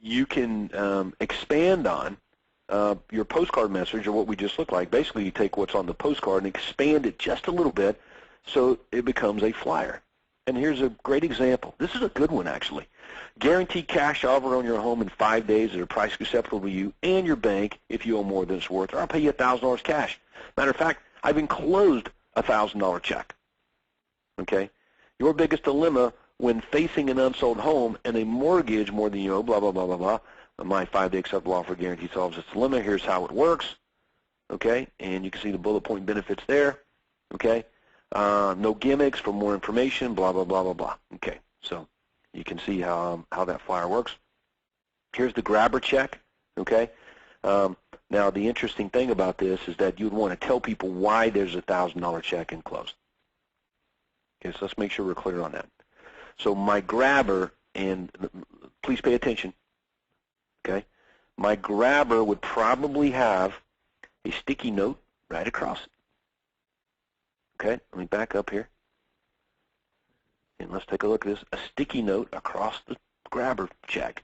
you can expand on your postcard message, or what we just look like. Basically, you take what's on the postcard and expand it just a little bit so it becomes a flyer. And here's a great example. This is a good one, actually. Guaranteed cash offer on your home in 5 days at a price acceptable to you and your bank if you owe more than it's worth, or I'll pay you $1,000 cash. Matter of fact, I've enclosed a $1,000 check. Okay? Your biggest dilemma when facing an unsold home and a mortgage more than you owe, blah, blah, blah, blah, blah. My 5-day acceptable offer guarantee solves its dilemma. Here's how it works, okay? And you can see the bullet point benefits there, okay? No gimmicks. For more information, blah, blah, blah, blah, blah. Okay, so you can see how that flyer works. Here's the grabber check, okay? Now, the interesting thing about this is that you'd want to tell people why there's a $1,000 check enclosed. Okay, so let's make sure we're clear on that. So my grabber, and please pay attention, okay? My grabber would probably have a sticky note right across it. Okay, let me back up here. And let's take a look at this. A sticky note across the grabber check.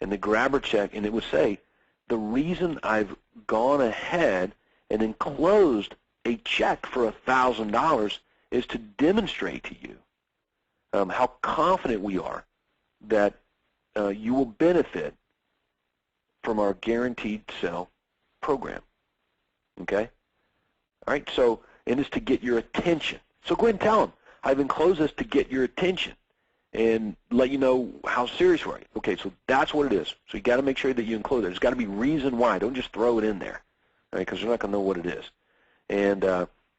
And the grabber check, and it would say, the reason I've gone ahead and enclosed a check for $1,000 is to demonstrate to you how confident we are that you will benefit from our guaranteed sell program. Okay? All right, so, and it's to get your attention. So go ahead and tell them, I've enclosed this to get your attention and let you know how serious we are. Okay, so that's what it is. So you got to make sure that you enclose it. There's got to be reason why. Don't just throw it in there, right? Because they're not going to know what it is. And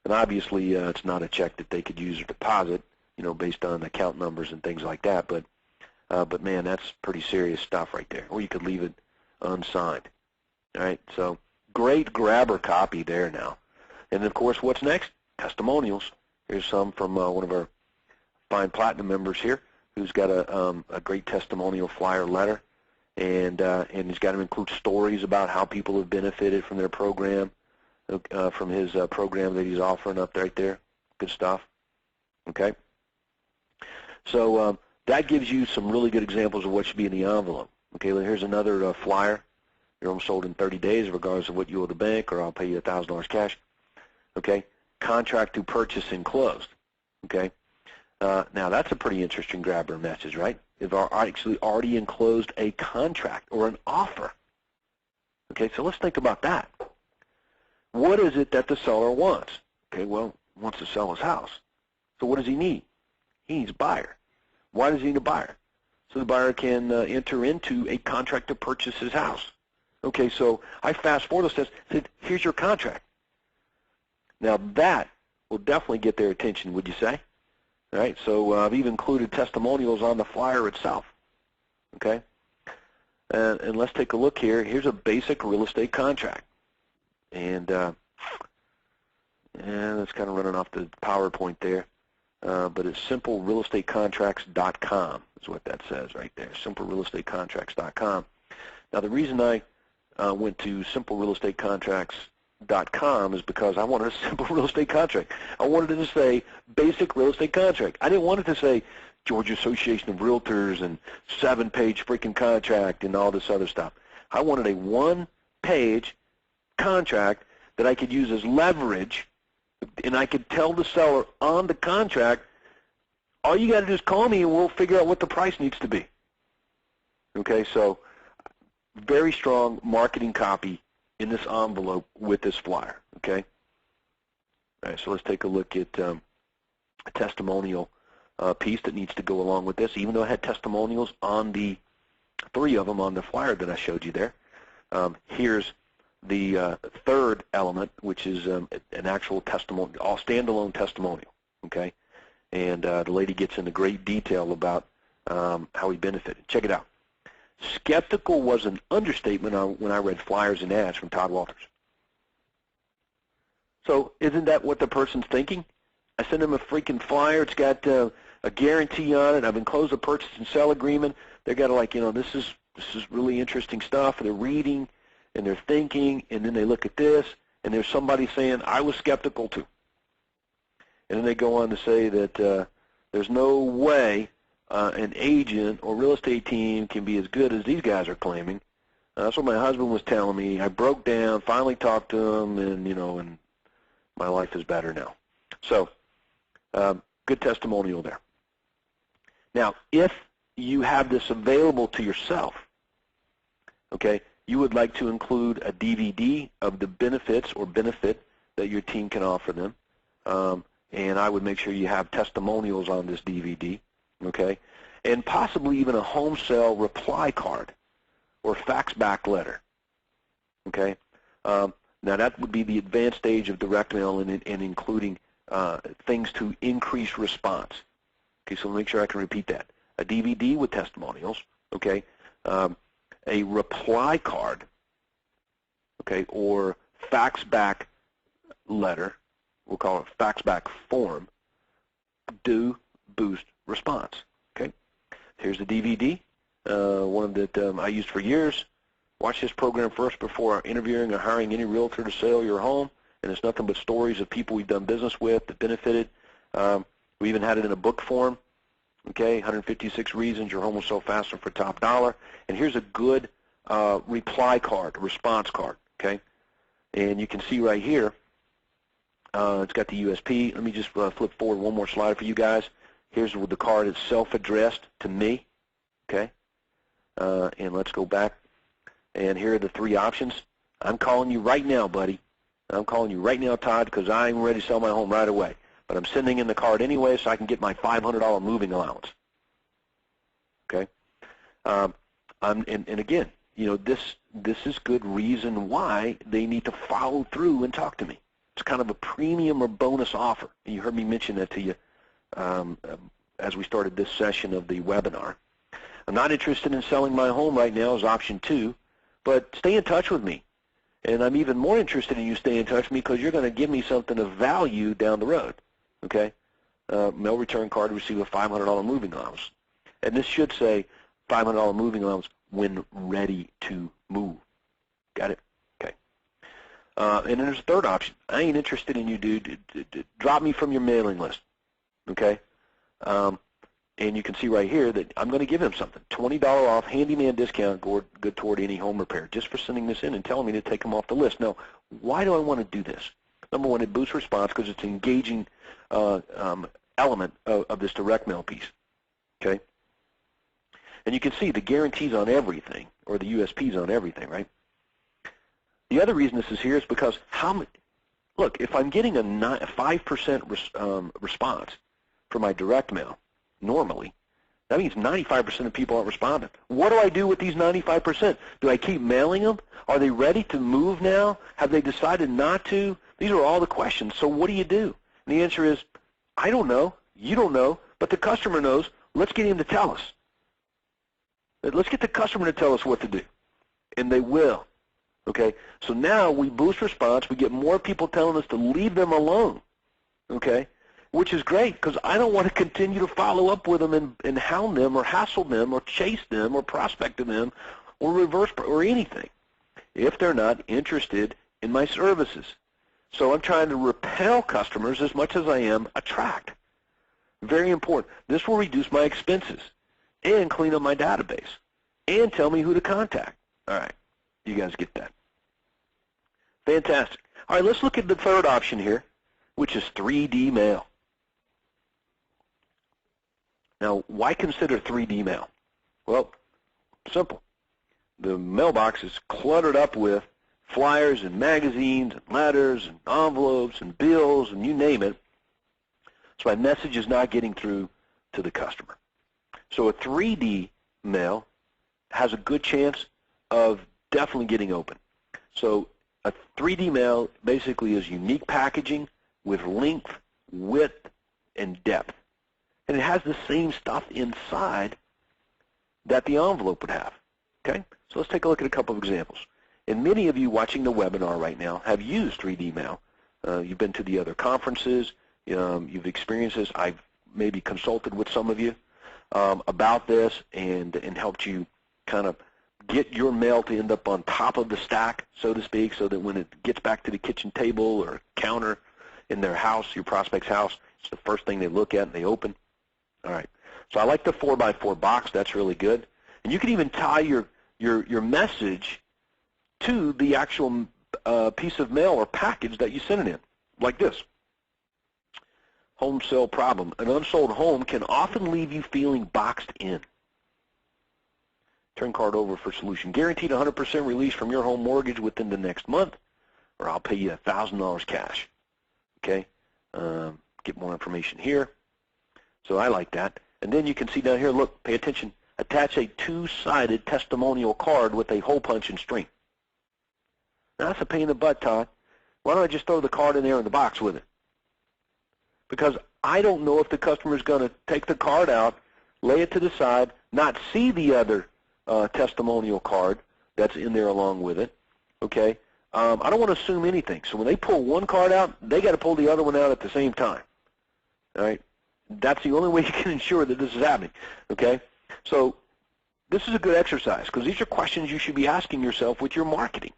obviously it's not a check that they could use or deposit, you know, based on account numbers and things like that. But man, that's pretty serious stuff right there. Or you could leave it unsigned. All right, so great grabber copy there now. And of course, what's next? Testimonials. Here's some from one of our fine platinum members here, who's got a great testimonial flyer letter, and he's got to include stories about how people have benefited from their program, from his program that he's offering up right there. Good stuff. Okay. So that gives you some really good examples of what should be in the envelope. Okay. Here's another flyer. Your home sold in 30 days, regardless of what you owe the bank, or I'll pay you $1,000 cash. Okay. Contract to purchase enclosed. Okay. Now that's a pretty interesting grabber message, right? If I actually already enclosed a contract or an offer. Okay, so let's think about that. What is it that the seller wants? Okay, well, he wants to sell his house. So what does he need? He needs a buyer. Why does he need a buyer? So the buyer can enter into a contract to purchase his house. Okay, so I fast forward those steps, said, here's your contract. Now that will definitely get their attention, would you say? All right, so I've even included testimonials on the flyer itself. Okay, and let's take a look here. Here's a basic real estate contract, and it's kind of running off the PowerPoint there, but it's simplerealestatecontracts.com is what that says right there. Simplerealestatecontracts.com. Now the reason I went to simplerealestatecontracts.com is because I wanted a simple real estate contract. I wanted it to say basic real estate contract. I didn't want it to say Georgia Association of Realtors and 7-page freaking contract and all this other stuff. I wanted a 1-page contract that I could use as leverage, and I could tell the seller on the contract, all you got to do is call me and we'll figure out what the price needs to be. Okay, so very strong marketing copy in this envelope with this flyer, okay? All right, so let's take a look at a testimonial piece that needs to go along with this, even though I had testimonials on the 3 of them on the flyer that I showed you there. Here's the third element, which is an actual testimony, all standalone testimonial, okay? And the lady gets into great detail about how he benefited. Check it out. Skeptical was an understatement when I read flyers and ads from Todd Walters. So isn't that what the person's thinking? I send them a freaking flyer. It's got a guarantee on it. I've enclosed a purchase and sell agreement. They're got to like, you know, this is really interesting stuff. They're reading and they're thinking, and then they look at this, and there's somebody saying, I was skeptical too. And then they go on to say that there's no way an agent or real estate team can be as good as these guys are claiming. That's what my husband was telling me. I broke down, finally talked to him, and you know, and my life is better now. So, good testimonial there. Now, if you have this available to yourself, okay, you would like to include a DVD of the benefits or benefit that your team can offer them, and I would make sure you have testimonials on this DVD. okay, and possibly even a home sale reply card or fax back letter, okay. Now that would be the advanced stage of direct mail and including things to increase response. Okay, so make sure I can repeat that. A DVD with testimonials, okay, a reply card, okay, or fax back letter, we'll call it fax back form, do boost response, okay. Here's the DVD, one that I used for years. Watch this program first before interviewing or hiring any realtor to sell your home, and it's nothing but stories of people we've done business with that benefited. We even had it in a book form, okay, 156 reasons your home will sell faster for top dollar. And here's a good reply card, response card, okay. And you can see right here, it's got the USP. Let me just flip forward one more slide for you guys. Here's the card. It's self-addressed to me, okay. And let's go back. And here are the three options. I'm calling you right now, buddy. I'm calling you right now, Todd, because I'm ready to sell my home right away. But I'm sending in the card anyway so I can get my $500 moving allowance. Okay? And again, you know, this is good reason why they need to follow through and talk to me. It's kind of a premium or bonus offer. And you heard me mention that to you as we started this session of the webinar. I'm not interested in selling my home right now is option 2. But stay in touch with me. And I'm even more interested in you staying in touch with me because you're going to give me something of value down the road. Okay? Mail return card, receive a $500 moving allowance. And this should say $500 moving allowance when ready to move. Got it? Okay. And then there's a third option. I ain't interested in you, dude. Drop me from your mailing list. Okay? And you can see right here that I'm going to give him something, $20 off handyman discount good toward any home repair, just for sending this in and telling me to take him off the list. Now, why do I want to do this? Number one, it boosts response because it's an engaging element of this direct mail piece, okay? And you can see the guarantees on everything, or the USPs on everything, right? The other reason this is here is because look, if I'm getting a 5% response for my direct mail, normally, that means 95% of people aren't responding. What do I do with these 95%? Do I keep mailing them? Are they ready to move now? Have they decided not to? These are all the questions. So what do you do? And the answer is, I don't know. You don't know. But the customer knows. Let's get him to tell us. Let's get the customer to tell us what to do. And they will. Okay? So now we boost response. We get more people telling us to leave them alone. Okay? Which is great because I don't want to continue to follow up with them and hound them or hassle them or chase them or prospect to them or reverse or anything if they're not interested in my services. So I'm trying to repel customers as much as I am attract. Very important. This will reduce my expenses and clean up my database and tell me who to contact. All right. You guys get that. Fantastic. All right, let's look at the third option here, which is 3D mail. Now, why consider 3D mail? Well, simple. The mailbox is cluttered up with flyers and magazines and letters and envelopes and bills and you name it. So my message is not getting through to the customer. So a 3D mail has a good chance of definitely getting open. So a 3D mail basically is unique packaging with length, width, and depth. And it has the same stuff inside that the envelope would have. Okay? So let's take a look at a couple of examples. And many of you watching the webinar right now have used 3D mail. You've been to the other conferences. You've experienced this. I've maybe consulted with some of you about this and helped you kind of get your mail to end up on top of the stack, so to speak, so that when it gets back to the kitchen table or counter in their house, your prospect's house, it's the first thing they look at and they open. All right. So I like the 4x4 box. That's really good. And you can even tie your message to the actual piece of mail or package that you sent it in, like this. Home sale problem. An unsold home can often leave you feeling boxed in. Turn card over for solution. Guaranteed 100% release from your home mortgage within the next month, or I'll pay you $1,000 cash. Okay? Get more information here. So I like that. And then you can see down here, look, pay attention, attach a two-sided testimonial card with a hole punch and string. Now, that's a pain in the butt, Todd. Why don't I just throw the card in there in the box with it? Because I don't know if the customer is going to take the card out, lay it to the side, not see the other testimonial card that's in there along with it, okay? I don't want to assume anything. So when they pull one card out, they got to pull the other one out at the same time, all right? That's the only way you can ensure that this is happening, okay? So this is a good exercise because these are questions you should be asking yourself with your marketing.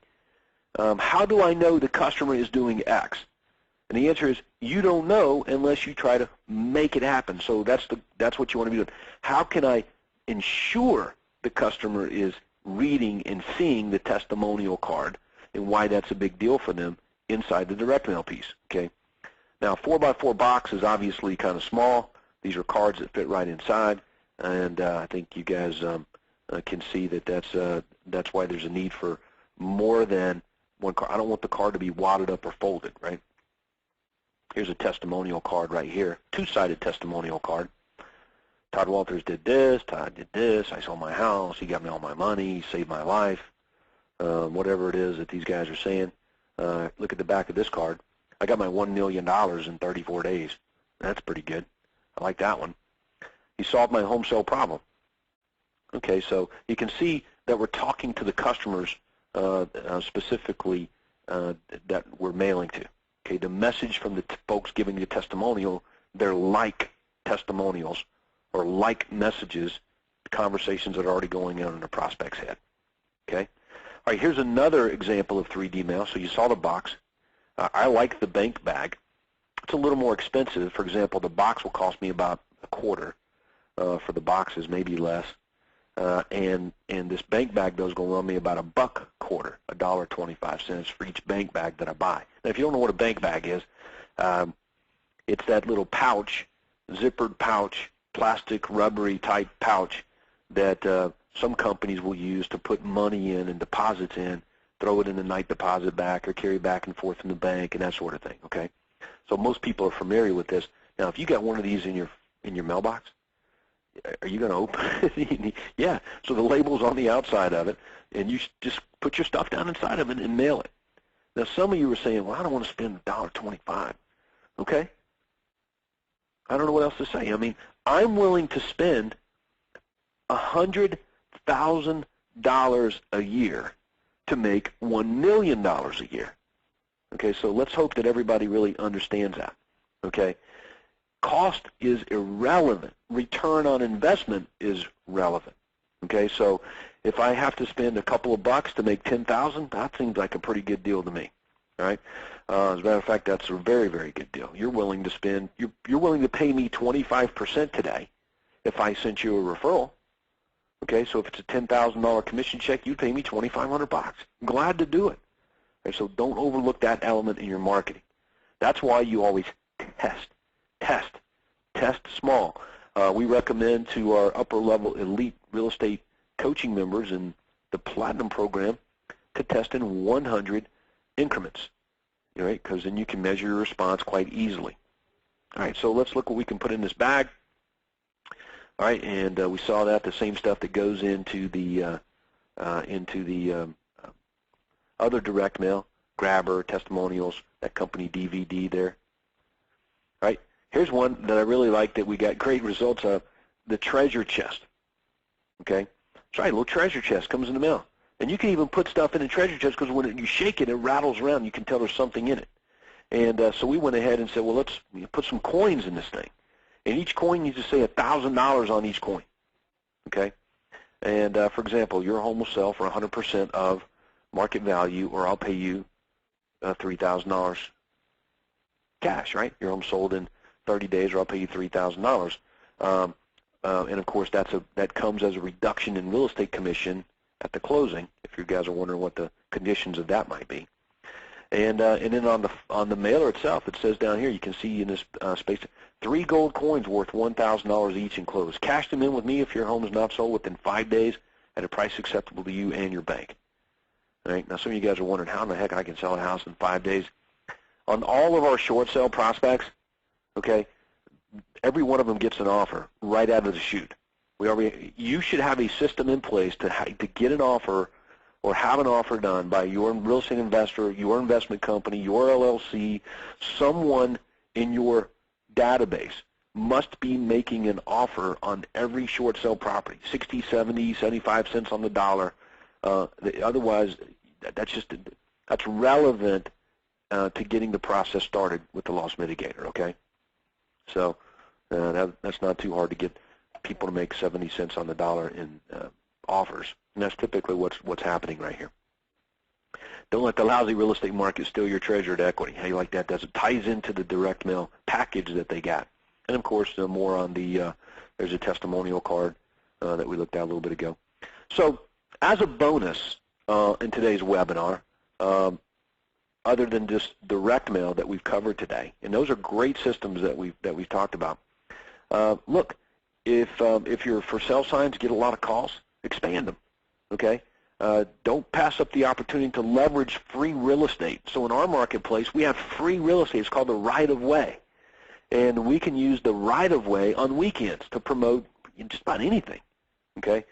How do I know the customer is doing X? And the answer is you don't know unless you try to make it happen. So that's what you want to be doing. How can I ensure the customer is reading and seeing the testimonial card and why that's a big deal for them inside the direct mail piece, okay? Now, 4x4 box is obviously kind of small. These are cards that fit right inside, and I think you guys can see that that's why there's a need for more than one card. I don't want the card to be wadded up or folded, right? Here's a testimonial card right here, two-sided testimonial card. Todd Walters did this, Todd did this, I sold my house, he got me all my money, he saved my life, whatever it is that these guys are saying. Look at the back of this card. I got my $1 million in 34 days. That's pretty good. I like that one. He solved my home sale problem. Okay, so you can see that we're talking to the customers specifically that we're mailing to. Okay, the message from the folks giving the testimonial, they're like testimonials or like messages, conversations that are already going on in the prospect's head. Okay? All right, here's another example of 3D mail. So you saw the box. I like the bank bag. It's a little more expensive. For example, the box will cost me about $0.25 for the boxes, maybe less. And this bank bag, though, is going to run me about $1.25, $1.25 for each bank bag that I buy. Now, if you don't know what a bank bag is, it's that little pouch, zippered pouch, plastic, rubbery type pouch that some companies will use to put money in and deposits in, throw it in the night deposit back or carry back and forth in the bank and that sort of thing, okay? So most people are familiar with this. Now, if you got one of these in your mailbox, are you going to open it? Yeah, so the label's on the outside of it, and you just put your stuff down inside of it and mail it. Now, some of you are saying, well, I don't want to spend $1.25, okay? I don't know what else to say. I mean, I'm willing to spend $100,000 a year to make $1 million a year. Okay, so let's hope that everybody really understands that. Okay, cost is irrelevant. Return on investment is relevant. Okay, so if I have to spend a couple of bucks to make $10,000, that seems like a pretty good deal to me. All right. As a matter of fact, that's a very, very good deal. You're willing to spend. You're willing to pay me 25% today if I sent you a referral. Okay, so if it's a $10,000 commission check, you pay me $2,500. I'm glad to do it. Okay, so don't overlook that element in your marketing. That's why you always test small. We recommend to our upper-level elite real estate coaching members in the Platinum program to test in 100 increments, all right, because then you can measure your response quite easily. All right, so let's look what we can put in this bag. All right, and we saw that the same stuff that goes into the other direct mail, Grabber, testimonials, that company DVD there. All right, here's one that I really like that we got great results of, the treasure chest. Okay, that's right, a little treasure chest comes in the mail. And you can even put stuff in the treasure chest because when you shake it, it rattles around. You can tell there's something in it. And so we went ahead and said, well, let's put some coins in this thing. And each coin needs to say $1,000 on each coin, okay? And, for example, your home will sell for 100% of market value, or I'll pay you $3,000 cash, right? Your home sold in 30 days, or I'll pay you $3,000. And, of course, that comes as a reduction in real estate commission at the closing, if you guys are wondering what the conditions of that might be. And then on the mailer itself, it says down here, you can see in this space, 3 gold coins worth $1,000 each enclosed. Cash them in with me if your home is not sold within 5 days at a price acceptable to you and your bank. All right, now some of you guys are wondering how in the heck I can sell a house in 5 days. On all of our short sale prospects, okay, every one of them gets an offer right out of the chute. You should have a system in place to get an offer or have an offer done by your real estate investor, your investment company, your LLC, someone in your database must be making an offer on every short sale property, 60, 70, 75 cents on the dollar. Otherwise, that's relevant to getting the process started with the loss mitigator, okay? So that's not too hard to get people to make 70 cents on the dollar in offers, and that's typically what's happening right here. Don't let the lousy real estate market steal your treasured equity. How you like that? It ties into the direct mail package that they got. And of course, more on the, there's a testimonial card that we looked at a little bit ago. So as a bonus in today's webinar, other than just direct mail that we've covered today, and those are great systems that we've talked about. Look, if your for sale signs get a lot of calls, expand them, okay? Don't pass up the opportunity to leverage free real estate. So in our marketplace, we have free real estate. It's called the right-of-way. And we can use the right-of-way on weekends to promote just about anything, okay?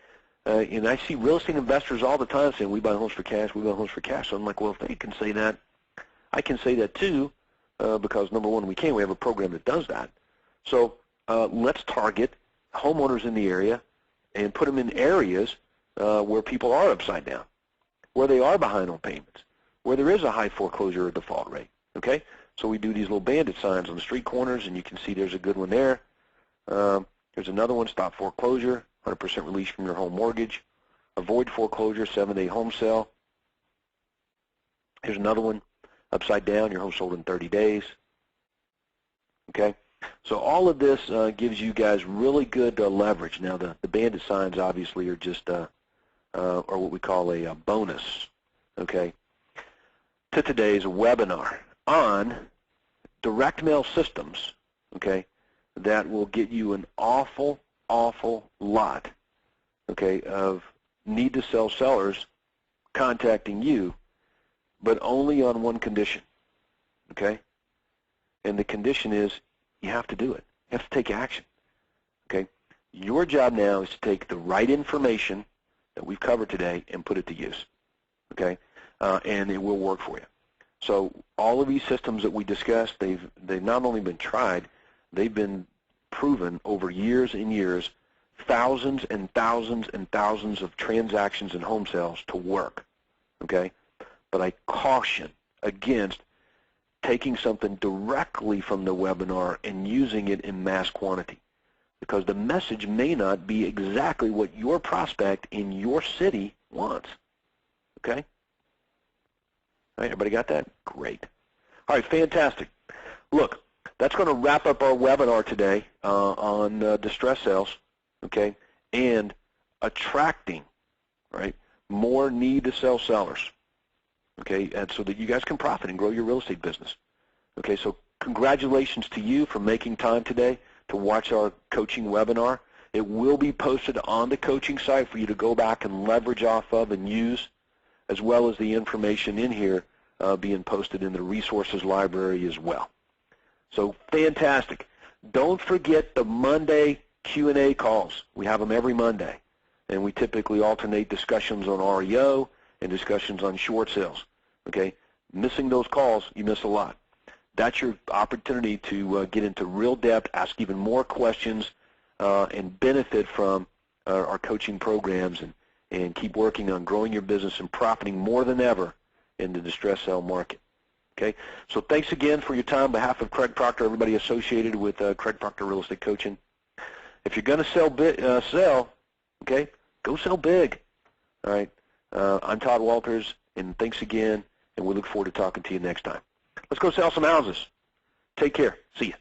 And I see real estate investors all the time saying, we buy homes for cash, we buy homes for cash. So I'm like, well, if they can say that, I can say that too, because number one, we have a program that does that. So let's target homeowners in the area and put them in areas where people are upside down, where they are behind on payments, where there is a high foreclosure or default rate, okay? So we do these little bandit signs on the street corners, and you can see there's a good one there. There's another one, stop foreclosure, 100% release from your home mortgage, avoid foreclosure, 7-day home sale. Here's another one, upside down, your home sold in 30 days, okay? So all of this gives you guys really good leverage. Now the bandit signs obviously are just or what we call a bonus, okay, to today's webinar on direct mail systems, okay, that will get you an awful lot, okay, of need to sell sellers contacting you, but only on one condition, okay? And the condition is you have to do it. You have to take action, okay? Your job now is to take the right information that we've covered today and put it to use, okay? And it will work for you. So all of these systems that we discussed, they've not only been tried, they've been proven over years and years, thousands and thousands and thousands of transactions and home sales to work, okay? But I caution against taking something directly from the webinar and using it in mass quantity, because the message may not be exactly what your prospect in your city wants, okay? All right, everybody got that? Great. All right, fantastic. Look, that's going to wrap up our webinar today on distress sales, okay, and attracting, right, more need-to-sell sellers, okay, and so that you guys can profit and grow your real estate business. Okay, so congratulations to you for making time today to watch our coaching webinar. It will be posted on the coaching site for you to go back and leverage off of and use, as well as the information in here being posted in the resources library as well. So fantastic. Don't forget the Monday Q&A calls. We have them every Monday, and we typically alternate discussions on REO and discussions on short sales. Okay, missing those calls, you miss a lot. That's your opportunity to get into real depth, ask even more questions, and benefit from our coaching programs and keep working on growing your business and profiting more than ever in the distress sale market. Okay, so thanks again for your time on behalf of Craig Proctor, everybody associated with Craig Proctor Real Estate Coaching. If you're going to sell, okay, go sell big. All right, I'm Todd Walters, and thanks again, and we look forward to talking to you next time. Let's go sell some houses. Take care. See you.